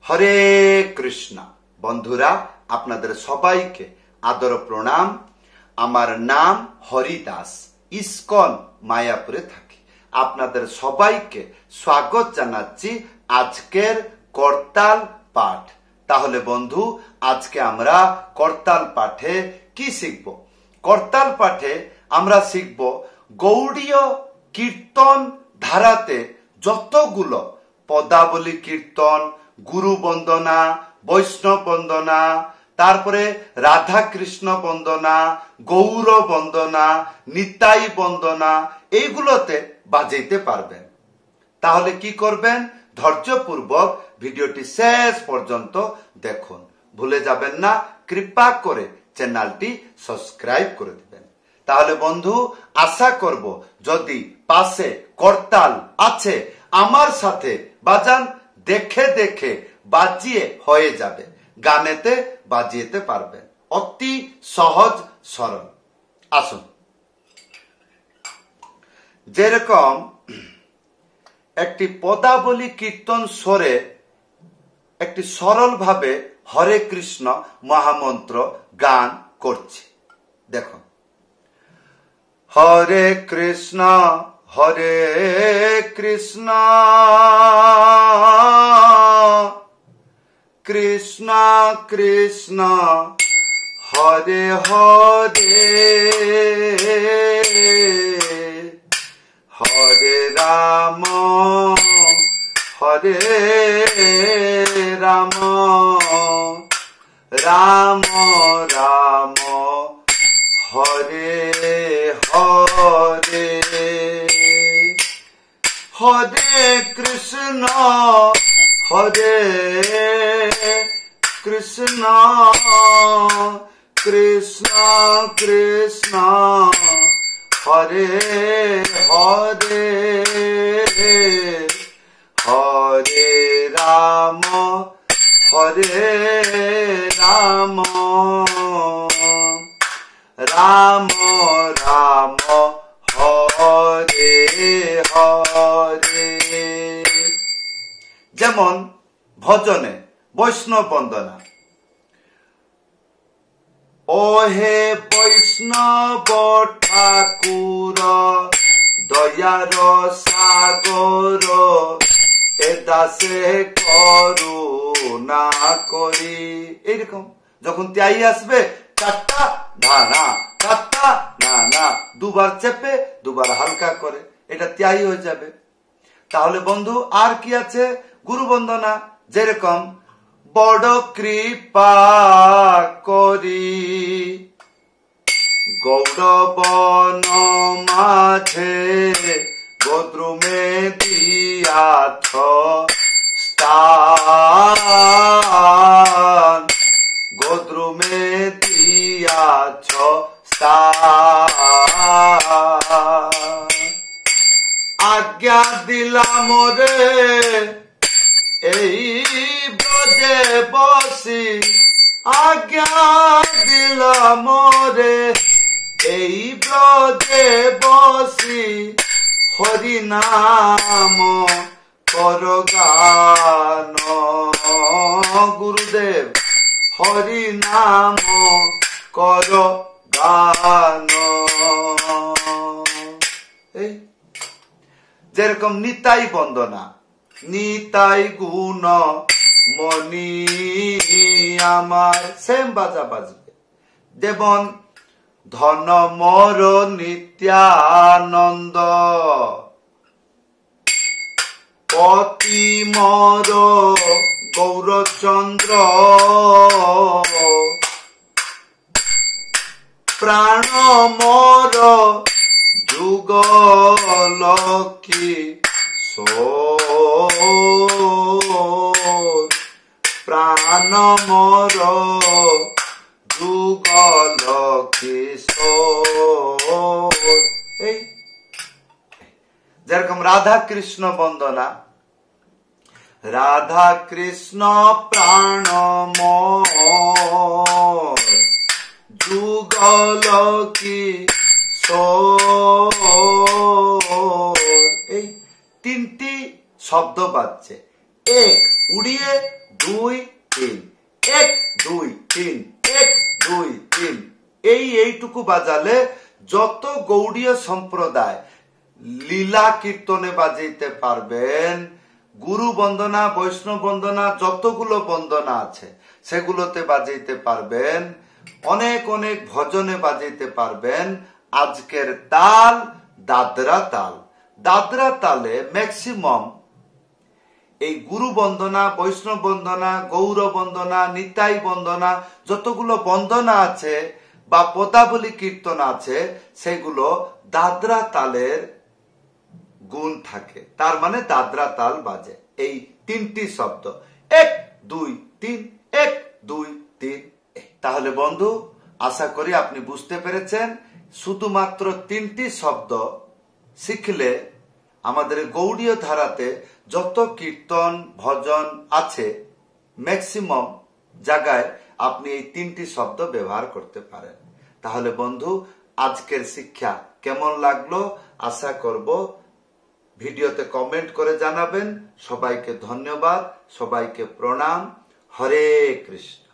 হরে কৃষ্ণ। বন্ধুরা, আপনাদের সবাইকে আদর প্রণাম। আমার নাম হরিদাস, ইস্কন মায়াপুরে থাকি। আপনাদের সবাইকে স্বাগত জানাচ্ছি আজকের করতাল পাঠ। তাহলে বন্ধু, আজকে আমরা করতাল পাঠে কি শিখব? করতাল পাঠে আমরা শিখব গৌড়ীয় কীর্তন ধারাতে যতগুলো পদাবলী কীর্তন, গুরু বন্দনা, বৈষ্ণব বন্দনা, তারপরে রাধা কৃষ্ণ বন্দনা, গৌর বন্দনা, নিতাই বন্দনা, এইগুলোতে বাজাইতে পারবেন। তাহলে কি করবেন? ধৈর্যপূর্বক ভিডিওটি শেষ পর্যন্ত দেখুন। ভুলে যাবেন না, কৃপা করে চ্যানেলটি সাবস্ক্রাইব করে দিবেন। তাহলে বন্ধু, আশা করব যদি পাশে করতাল আছে আমার সাথে বাজান, দেখে দেখে বাজিয়ে হয়ে যাবে, গানেতে বাজিয়েতে পারবেন। অতি সহজ সরল। আসুন, যেরকম একটি পদাবলী কীর্তন স্বরে একটি সরল ভাবে হরে কৃষ্ণ মহামন্ত্র গান করছি। দেখুন, হরে কৃষ্ণ হরে কৃষ্ণ কৃষ্ণ কৃষ্ণ হরে হরে হরে রাম হরে রাম রাম রাম হরে হরে হরে কৃষ্ণ হরে কৃষ্ণ কৃষ্ণ কৃষ্ণ হরে হরে হরে রাম হরে রাম রাম রাম হরে হরে। যেমন ভজনে বৈষ্ণব বন্দনা, ও হে বৈষ্ণব ঠাকুর দয়ার সাগর, এ দাসে করুণা করি। এইরকম যখন ত্যাই আসবে, চারটা ধানা, চারটা না না, দুবার চেপে দুবার হালকা করে, এটা ত্যাই হয়ে যাবে। তাহলে বন্ধু, আর কি আছে? গুরু বন্দনা, যেরকম বড় কৃপা করি গৌরবন মাঝে গোদ্রুমে দিয়াছ স্থান, গোদ্রুমে দিয়াছ স্থান। আজ্ঞা দিলাম রে এই ব্রজে বসি, আজ্ঞা দিলাম রে এই ব্রজে বসি, হরি নাম কর গান। গুরুদেব, হরি নাম কর গান। এই যেরকম নিতাই বন্দনা, নিতাই গুণ মনি আমার, সেম বাজা বাজবে। যেমন ধন মোর নিত্যানন্দ, পতি মোর গৌরচন্দ্র, প্রাণ মোর যুগল কিশোর, প্রাণ মোর যুগল কিশোর। এই যেরকম রাধা কৃষ্ণ বন্দনা, রাধা কৃষ্ণ প্রাণ মোর যুগল কিশোর। এই তিনটি শব্দ বাজছে, এক উড়িয়ে 2 3, 1 2 3, 1 2 3, এইটুকু বাজালে যত গৌড়ীয় সম্প্রদায় লীলা কীর্তনে বাজাইতে পারবেন, গুরু বন্দনা বৈষ্ণব বন্দনা যতগুলো বন্দনা আছে সেগুলোতে বাজাইতে পারবেন, অনেক অনেক ভজনে বাজাইতে পারবেন। আজকের তাল দাদরা তাল। দাদরা তালে ম্যাক্সিমাম এই গুরু বন্দনা বৈষ্ণব বন্দনা গৌর বন্দনা নিতাই বন্দনা যতগুলো বন্দনা আছে বা পদাবলী কীর্তন আছে সেগুলো দাদরা তালের গুণ থাকে, তার মানে দাদরা তাল বাজে। এই তিনটি শব্দ 1 2 3, 1 2 3। তাহলে বন্ধু, আশা করি আপনি বুঝতে পেরেছেন, শুধুমাত্র তিনটি শব্দ শিখলে আমাদের গৌড়ীয় ধারাতে যত কীর্তন ভজন আছে ম্যাক্সিমাম জায়গায় আপনি এই তিনটি শব্দ ব্যবহার করতে পারেন। তাহলে বন্ধু, আজকের শিক্ষা কেমন লাগলো আশা করব ভিডিওতে কমেন্ট করে জানাবেন। সবাইকে ধন্যবাদ, সবাইকে প্রণাম। হরে কৃষ্ণ।